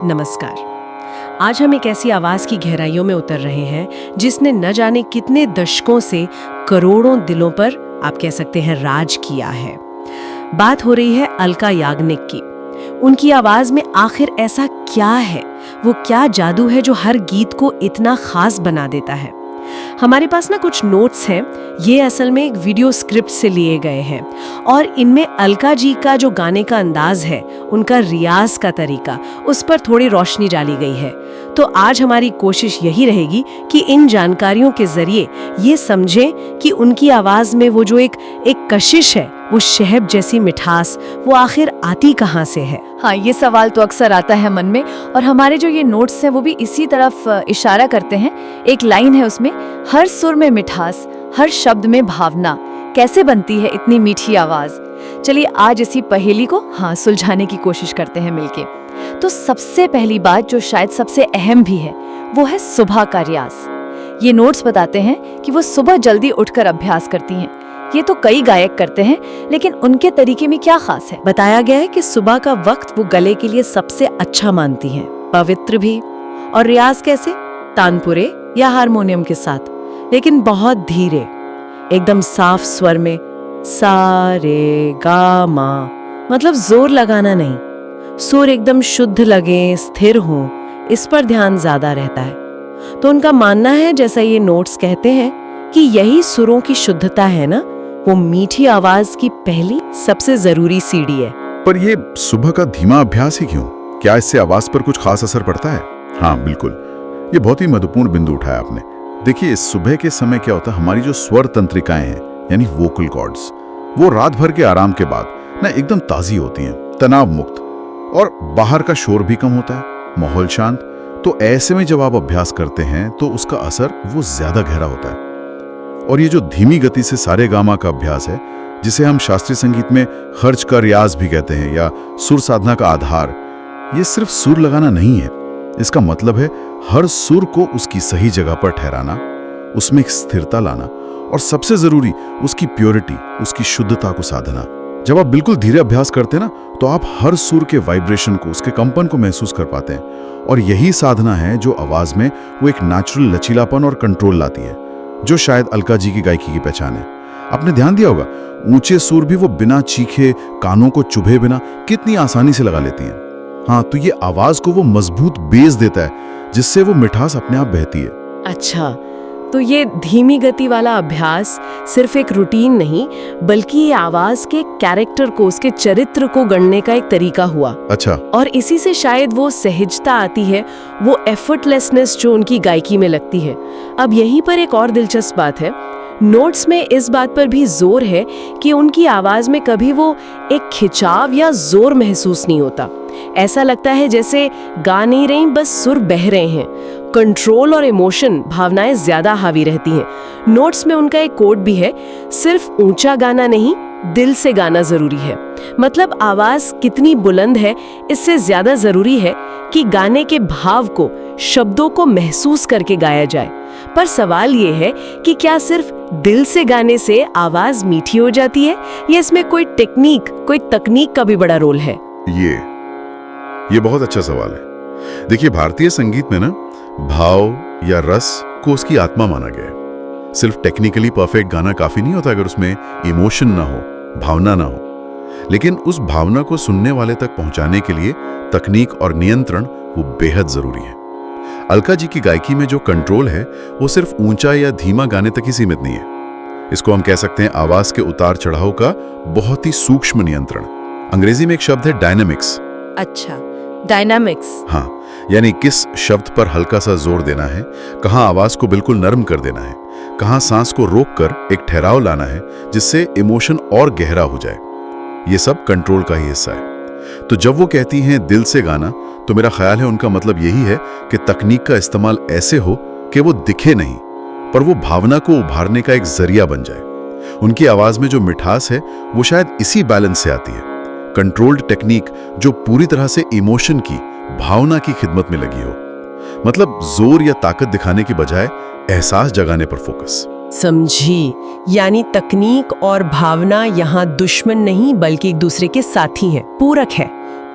नमस्कार। आज हम एक ऐसी आवाज की गहराइयों में उतर रहे हैं जिसने न जाने कितने दशकों से करोड़ों दिलों पर आप कह सकते हैं राज किया है। बात हो रही है अलका याग्निक की। उनकी आवाज में आखिर ऐसा क्या है, वो क्या जादू है जो हर गीत को इतना खास बना देता है। हमारे पास ना कुछ नोट्स हैं, ये असल में एक वीडियो स्क्रिप्ट से लिए गए हैं और इनमें अलका जी का जो गाने का अंदाज है, उनका रियाज का तरीका, उस पर थोड़ी रोशनी डाली गई है। तो आज हमारी कोशिश यही रहेगी कि इन जानकारियों के जरिए ये समझें कि उनकी आवाज में वो जो एक कशिश है, वो शहद जैसी मिठास, वो आखिर आती कहाँ से है। हाँ, ये सवाल तो अक्सर आता है मन में और हमारे जो ये नोट्स हैं वो भी इसी तरफ इशारा करते हैं। एक लाइन है उसमें, हर सुर में मिठास, हर शब्द में भावना, कैसे बनती है इतनी मीठी आवाज। चलिए आज इसी पहेली को सुलझाने की कोशिश करते हैं मिलके। तो सबसे पहली बात जो शायद सबसे अहम भी है, वो है सुबह का रियाज। ये नोट्स बताते हैं कि वो सुबह जल्दी उठकर अभ्यास करती हैं। ये तो कई गायक करते हैं, लेकिन उनके तरीके में क्या खास है? बताया गया है कि सुबह का वक्त वो गले के लिए सबसे अच्छा मानती हैं, पवित्र भी। और रियाज कैसे? तानपुरे या हारमोनियम के साथ, लेकिन बहुत धीरे, एकदम साफ स्वर में, सा रे गा मा, मतलब जोर लगाना नहीं। सुर एकदम शुद्ध लगे, स्थिर हो, इस पर ध्यान ज्यादा रहता है। तो उनका मानना है, जैसा ये नोट्स कहते हैं, कि यही सुरों की शुद्धता है ना, वो मीठी आवाज की पहली सबसे जरूरी सीढ़ी है। पर ये सुबह का धीमा अभ्यास ही क्यों? क्या इससे आवाज पर कुछ खास असर पड़ता है? हाँ बिल्कुल, ये बहुत ही महत्वपूर्ण बिंदु उठाया आपने। देखिए, सुबह के समय क्या होता है, हमारी जो स्वर तंत्रिकाएं हैं यानी वोकल कॉर्ड्स, वो रात भर के आराम के बाद ना एकदम ताजी होती हैं, तनाव मुक्त, और बाहर का शोर भी कम होता है, माहौल शांत। तो ऐसे में जब आप अभ्यास करते हैं तो उसका असर वो ज्यादा गहरा होता है। और ये जो धीमी गति से सारे गामा का अभ्यास है, जिसे हम शास्त्रीय संगीत में खर्च का रियाज भी कहते हैं या सुर साधना का आधार, ये सिर्फ सुर लगाना नहीं है। इसका मतलब है हर सुर को उसकी सही जगह पर ठहराना, उसमें एक स्थिरता लाना, और सबसे जरूरी उसकी प्योरिटी, उसकी शुद्धता को साधना। जब आप बिल्कुल धीरे अभ्यास करते हैं ना, तो आप हर सुर के वाइब्रेशन को, उसके कंपन को महसूस कर पाते हैं। और यही साधना है जो आवाज में वो एक नेचुरल लचीलापन और कंट्रोल लाती है, जो शायद अलका जी की गायकी की पहचान है। आपने ध्यान दिया होगा, ऊंचे सुर भी वो बिना चीखे, कानों को चुभे बिना कितनी आसानी से लगा लेती हैं। हाँ, तो ये आवाज को वो मजबूत बेस देता है, जिससे वो मिठास अपने आप बहती है। अच्छा, तो ये धीमी गति वाला अभ्यास सिर्फ एक रूटीन नहीं, बल्कि ये आवाज के कैरेक्टर को, उसके चरित्र को गढ़ने का एक तरीका हुआ। अच्छा। और इसी से शायद वो सहजता आती है, वो एफर्टलेसनेस जो उनकी गायकी में लगती है। अब यहीं पर एक और दिलचस्प बात है, नोट्स में इस बात पर भी जोर है कि उनकी आवाज में कभी वो एक खिंचाव या जोर महसूस नहीं होता। ऐसा लगता है जैसे गा नहीं रही, बस सुर बह रहे हैं। कंट्रोल और इमोशन, भावनाएं ज्यादा हावी रहती हैं। नोट्स में उनका एक कोड भी है, सिर्फ ऊंचा गाना नहीं, दिल से गाना जरूरी है। मतलब आवाज कितनी बुलंद है, इससे ज्यादा जरूरी है कि गाने के भाव को, शब्दों को महसूस करके गाया जाए। पर सवाल ये है कि क्या सिर्फ दिल से गाने से आवाज मीठी हो जाती है, या इसमें कोई टेक्निक, कोई तकनीक का भी बड़ा रोल है? ये बहुत अच्छा सवाल है। देखिए, भारतीय संगीत में ना भाव या रस को उसकी आत्मा माना गया है। सिर्फ टेक्निकली परफेक्ट गाना काफी नहीं होता अगर उसमें इमोशन ना हो, भावना ना हो। लेकिन उस भावना को सुनने वाले तक पहुंचाने के लिए तकनीक और नियंत्रण वो बेहद जरूरी है। अलका जी की गायकी में जो कंट्रोल है, वो सिर्फ ऊंचा या धीमा गाने तक ही सीमित नहीं है। इसको हम कह सकते हैं आवाज के उतार चढ़ाव का बहुत ही सूक्ष्म नियंत्रण। अंग्रेजी में एक शब्द है डायनामिक्स। अच्छा, डायनामिक्स। हाँ, यानी किस शब्द पर हल्का सा जोर देना है, कहाँ आवाज को बिल्कुल नरम कर देना है, कहाँ सांस को रोककर एक ठहराव लाना है जिससे इमोशन और गहरा हो जाए। ये सब कंट्रोल का ही हिस्सा है। तो जब वो कहती हैं दिल से गाना, तो मेरा ख्याल है उनका मतलब यही है कि तकनीक का इस्तेमाल ऐसे हो कि वो दिखे नहीं, पर वो भावना को उभारने का एक जरिया बन जाए। उनकी आवाज में जो मिठास है, वो शायद इसी बैलेंस से आती है। कंट्रोल्ड टेक्निक जो पूरी तरह से इमोशन की, भावना की खिदमत में लगी हो। मतलब जोर या ताकत दिखाने की बजाय एहसास जगाने पर फोकस। समझी, यानी तकनीक और भावना यहाँ दुश्मन नहीं, बल्कि एक दूसरे के साथी हैं, पूरक है।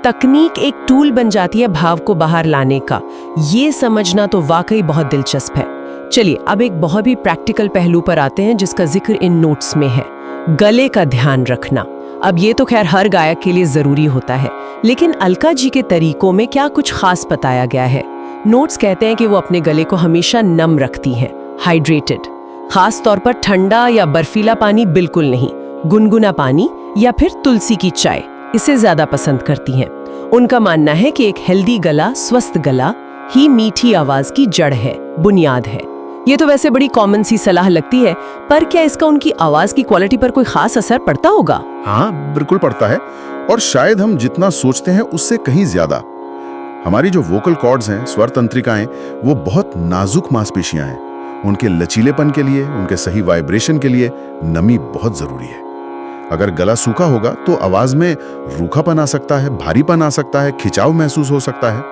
तकनीक एक टूल बन जाती है भाव को बाहर लाने का, ये समझना तो वाकई बहुत दिलचस्प है। चलिए अब एक बहुत ही प्रैक्टिकल पहलू पर आते हैं जिसका जिक्र इन नोट्स में है, गले का ध्यान रखना। अब ये तो खैर हर गायक के लिए जरूरी होता है, लेकिन अलका जी के तरीकों में क्या कुछ खास बताया गया है? नोट्स कहते हैं कि वो अपने गले को हमेशा नम रखती हैं, हाइड्रेटेड। खास तौर पर ठंडा या बर्फीला पानी बिल्कुल नहीं, गुनगुना पानी या फिर तुलसी की चाय इसे ज्यादा पसंद करती हैं। उनका मानना है कि एक हेल्दी गला, स्वस्थ गला ही मीठी आवाज की जड़ है, बुनियाद है। ये तो वैसे बड़ी कॉमन सी सलाह लगती है, पर क्या इसका उनकी आवाज की क्वालिटी पर कोई खास असर पड़ता होगा? हाँ, बिल्कुल पड़ता है, और शायद हम जितना सोचते हैं उससे कहीं ज्यादा। हमारी जो वोकल कॉर्ड्स हैं, स्वर तंत्रिकाएं, वो बहुत नाजुक मांसपेशियां हैं। उनके लचीलेपन के लिए, उनके सही वाइब्रेशन के लिए नमी बहुत जरूरी है। अगर गला सूखा होगा तो आवाज में रूखापन आ सकता है, भारीपन आ सकता है, खिंचाव महसूस हो सकता है।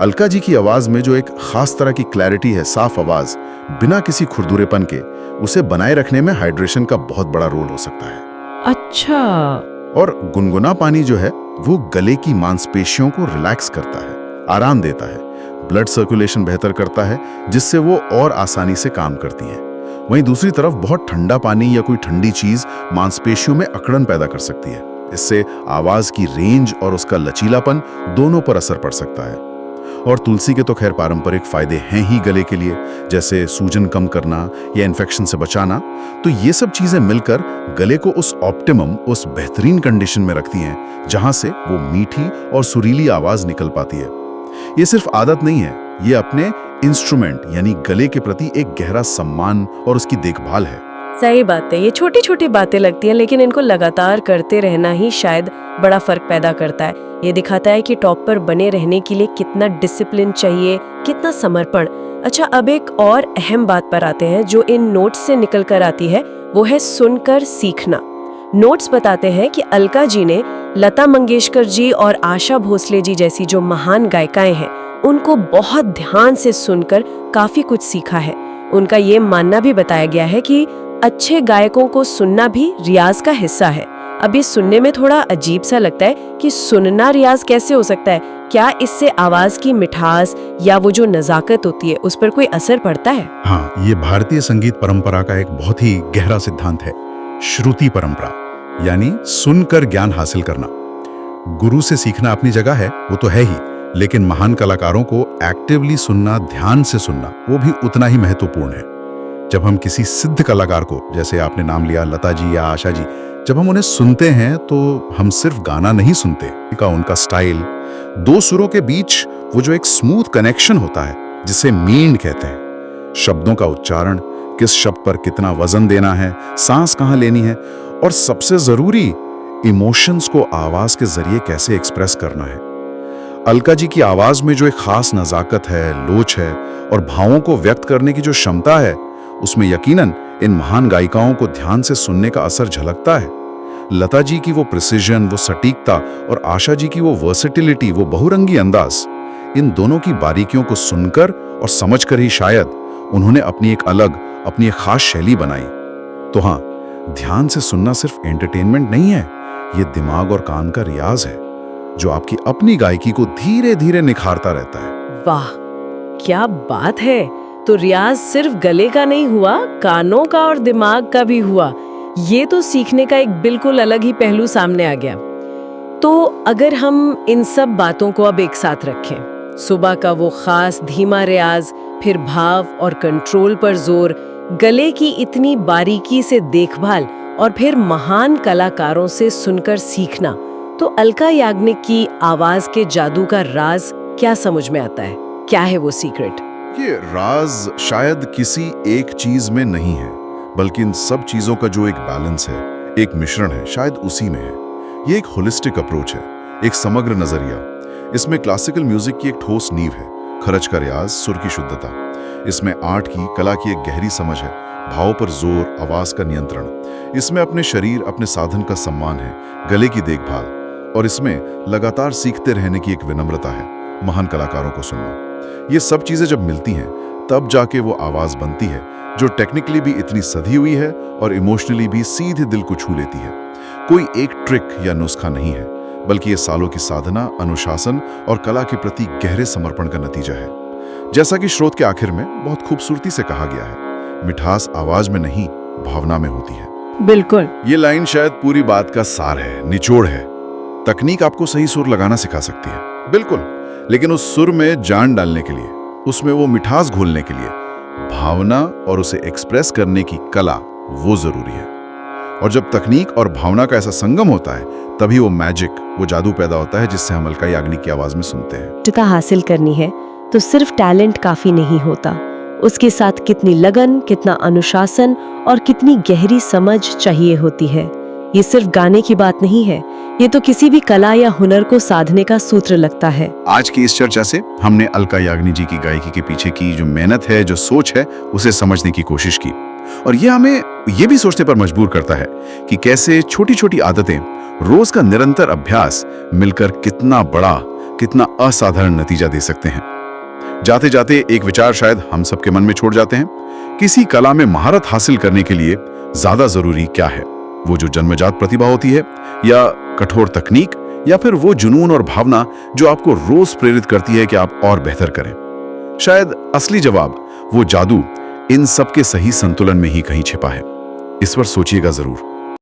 अलका जी की आवाज में जो एक खास तरह की क्लैरिटी है, साफ आवाज बिना किसी खुरदुरेपन के, उसे बनाए रखने में हाइड्रेशन का बहुत बड़ा रोल हो सकता है। अच्छा। और गुनगुना पानी जो है वो गले की मांसपेशियों को रिलैक्स करता है, आराम देता है, ब्लड सर्कुलेशन बेहतर करता है, जिससे वो और आसानी से काम करती हैं। वहीं दूसरी तरफ बहुत ठंडा पानी या कोई ठंडी चीज मांसपेशियों में अकड़न पैदा कर सकती है। इससे आवाज की रेंज और उसका लचीलापन दोनों पर असर पड़ सकता है। और तुलसी के तो खैर पारंपरिक फायदे हैं ही गले के लिए, जैसे सूजन कम करना या इन्फेक्शन से बचाना। तो ये सब चीजें मिलकर गले को उस ऑप्टिमम, उस बेहतरीन कंडीशन में रखती हैं जहां से वो मीठी और सुरीली आवाज निकल पाती है। ये सिर्फ आदत नहीं है, ये अपने इंस्ट्रूमेंट यानी गले के प्रति एक गहरा सम्मान और उसकी देखभाल है। सही बात है, ये छोटी छोटी बातें लगती हैं, लेकिन इनको लगातार करते रहना ही शायद बड़ा फर्क पैदा करता है। ये दिखाता है कि टॉप पर बने रहने के लिए कितना डिसिप्लिन चाहिए, कितना समर्पण। अच्छा, अब एक और अहम बात पर आते हैं जो इन नोट्स से निकल कर आती है, वो है सुनकर सीखना। नोट्स बताते हैं कि अलका जी ने लता मंगेशकर जी और आशा भोसले जी जैसी जो महान गायिकाएं हैं, उनको बहुत ध्यान से सुनकर काफी कुछ सीखा है। उनका ये मानना भी बताया गया है कि अच्छे गायकों को सुनना भी रियाज का हिस्सा है। अब ये सुनने में थोड़ा अजीब सा लगता है कि सुनना रियाज कैसे हो सकता है? क्या इससे आवाज की मिठास या वो जो नजाकत होती है उस पर कोई असर पड़ता है? हाँ, ये भारतीय संगीत परंपरा का एक बहुत ही गहरा सिद्धांत है, श्रुति परंपरा, यानी सुनकर ज्ञान हासिल करना। गुरु से सीखना अपनी जगह है, वो तो है ही, लेकिन महान कलाकारों को एक्टिवली सुनना, ध्यान से सुनना, वो भी उतना ही महत्वपूर्ण है। जब हम किसी सिद्ध कलाकार को, जैसे आपने नाम लिया लता जी या आशा जी, जब हम उन्हें सुनते हैं तो हम सिर्फ गाना नहीं सुनते, उनका स्टाइल, दो सुरों के बीच वो जो एक स्मूथ कनेक्शन होता है जिसे मींड कहते हैं, शब्दों का उच्चारण, किस शब्द पर कितना वजन देना है, सांस कहाँ लेनी है, और सबसे जरूरी इमोशंस को आवाज के जरिए कैसे एक्सप्रेस करना है। अलका जी की आवाज में जो एक खास नजाकत है, लोच है, और भावों को व्यक्त करने की जो क्षमता है, उसमें यकीनन इन महान गायिकाओं को ध्यान से सुनने का असर झलकता है। लता जी की वो प्रिसिजन, वो सटीकता, और आशा जी की वो वर्सेटिलिटी, वो बहुरंगी अंदाज, इन दोनों की बारीकियों को सुनकर और समझकर ही शायद उन्होंने अपनी एक अलग, अपनी एक खास शैली बनाई। तो हाँ, ध्यान से सुनना सिर्फ एंटरटेनमेंट नहीं है, ये दिमाग और कान का रियाज है जो आपकी अपनी गायकी को धीरे धीरे निखारता रहता है। वाह, क्या बात है! तो रियाज सिर्फ गले का नहीं हुआ, कानों का और दिमाग का भी हुआ। ये तो सीखने का एक बिल्कुल अलग ही पहलू सामने आ गया। तो अगर हम इन सब बातों को अब एक साथ रखें, सुबह का वो खास धीमा रियाज, फिर भाव और कंट्रोल पर जोर, गले की इतनी बारीकी से देखभाल, और फिर महान कलाकारों से सुनकर सीखना, तो अलका याग्निक की आवाज के जादू का राज क्या समझ में आता है? क्या है वो सीक्रेट? ये राज शायद किसी एक चीज में नहीं है, बल्कि इन सब चीजों का जो एक बैलेंस है, एक मिश्रण है, शायद उसी में है। ये एक होलिस्टिक अप्रोच है, एक समग्र नजरिया। इसमें क्लासिकल म्यूजिक की एक ठोस नींव है, खरज का रियाज, सुर की शुद्धता। इसमें आर्ट की, कला की एक गहरी समझ है, भाव पर जोर, आवाज का नियंत्रण। इसमें अपने शरीर, अपने साधन का सम्मान है, गले की देखभाल, और इसमें लगातार सीखते रहने की एक विनम्रता है, महान कलाकारों को सुनना। ये सब चीजें जब मिलती हैं, तब जाके वो आवाज बनती है जो टेक्निकली भी इतनी सधी हुई है और इमोशनली भी सीधे दिल को छू लेती है। कोई एक ट्रिक या नुस्खा नहीं है, बल्कि ये सालों की साधना, अनुशासन और कला के प्रति गहरे समर्पण का नतीजा है। जैसा कि स्रोत के आखिर में बहुत खूबसूरती से कहा गया है, मिठास आवाज में नहीं, भावना में होती है। बिल्कुल। ये लाइन शायद पूरी बात का सार है, निचोड़ है। तकनीक आपको सही सुर लगाना सिखा सकती है, बिल्कुल, लेकिन उस सुर में जान डालने के लिए, उसमें वो मिठास घोलने के लिए भावना और उसे एक्सप्रेस करने की कला वो जरूरी है। और जब तकनीक और भावना का ऐसा संगम होता है, तभी वो मैजिक, वो जादू पैदा होता है जिससे हम अलका याग्निक की आवाज में सुनते हैं। टिका हासिल करनी है तो सिर्फ टैलेंट काफी नहीं होता, उसके साथ कितनी लगन, कितना अनुशासन और कितनी गहरी समझ चाहिए होती है। ये सिर्फ गाने की बात नहीं है, ये तो किसी भी कला या हुनर को साधने का सूत्र लगता है। आज की इस चर्चा से हमने अलका याग्निक जी की गायकी के पीछे की जो मेहनत है, जो सोच है, उसे समझने की कोशिश की। और ये हमें ये भी सोचने पर मजबूर करता है कि कैसे छोटी छोटी आदतें, रोज का निरंतर अभ्यास मिलकर कितना बड़ा, कितना असाधारण नतीजा दे सकते हैं। जाते जाते एक विचार शायद हम सबके मन में छोड़ जाते हैं, किसी कला में महारत हासिल करने के लिए ज्यादा जरूरी क्या है? वो जो जन्मजात प्रतिभा होती है, या कठोर तकनीक, या फिर वो जुनून और भावना जो आपको रोज प्रेरित करती है कि आप और बेहतर करें? शायद असली जवाब, वो जादू इन सब के सही संतुलन में ही कहीं छिपा है। इस पर सोचिएगा जरूर।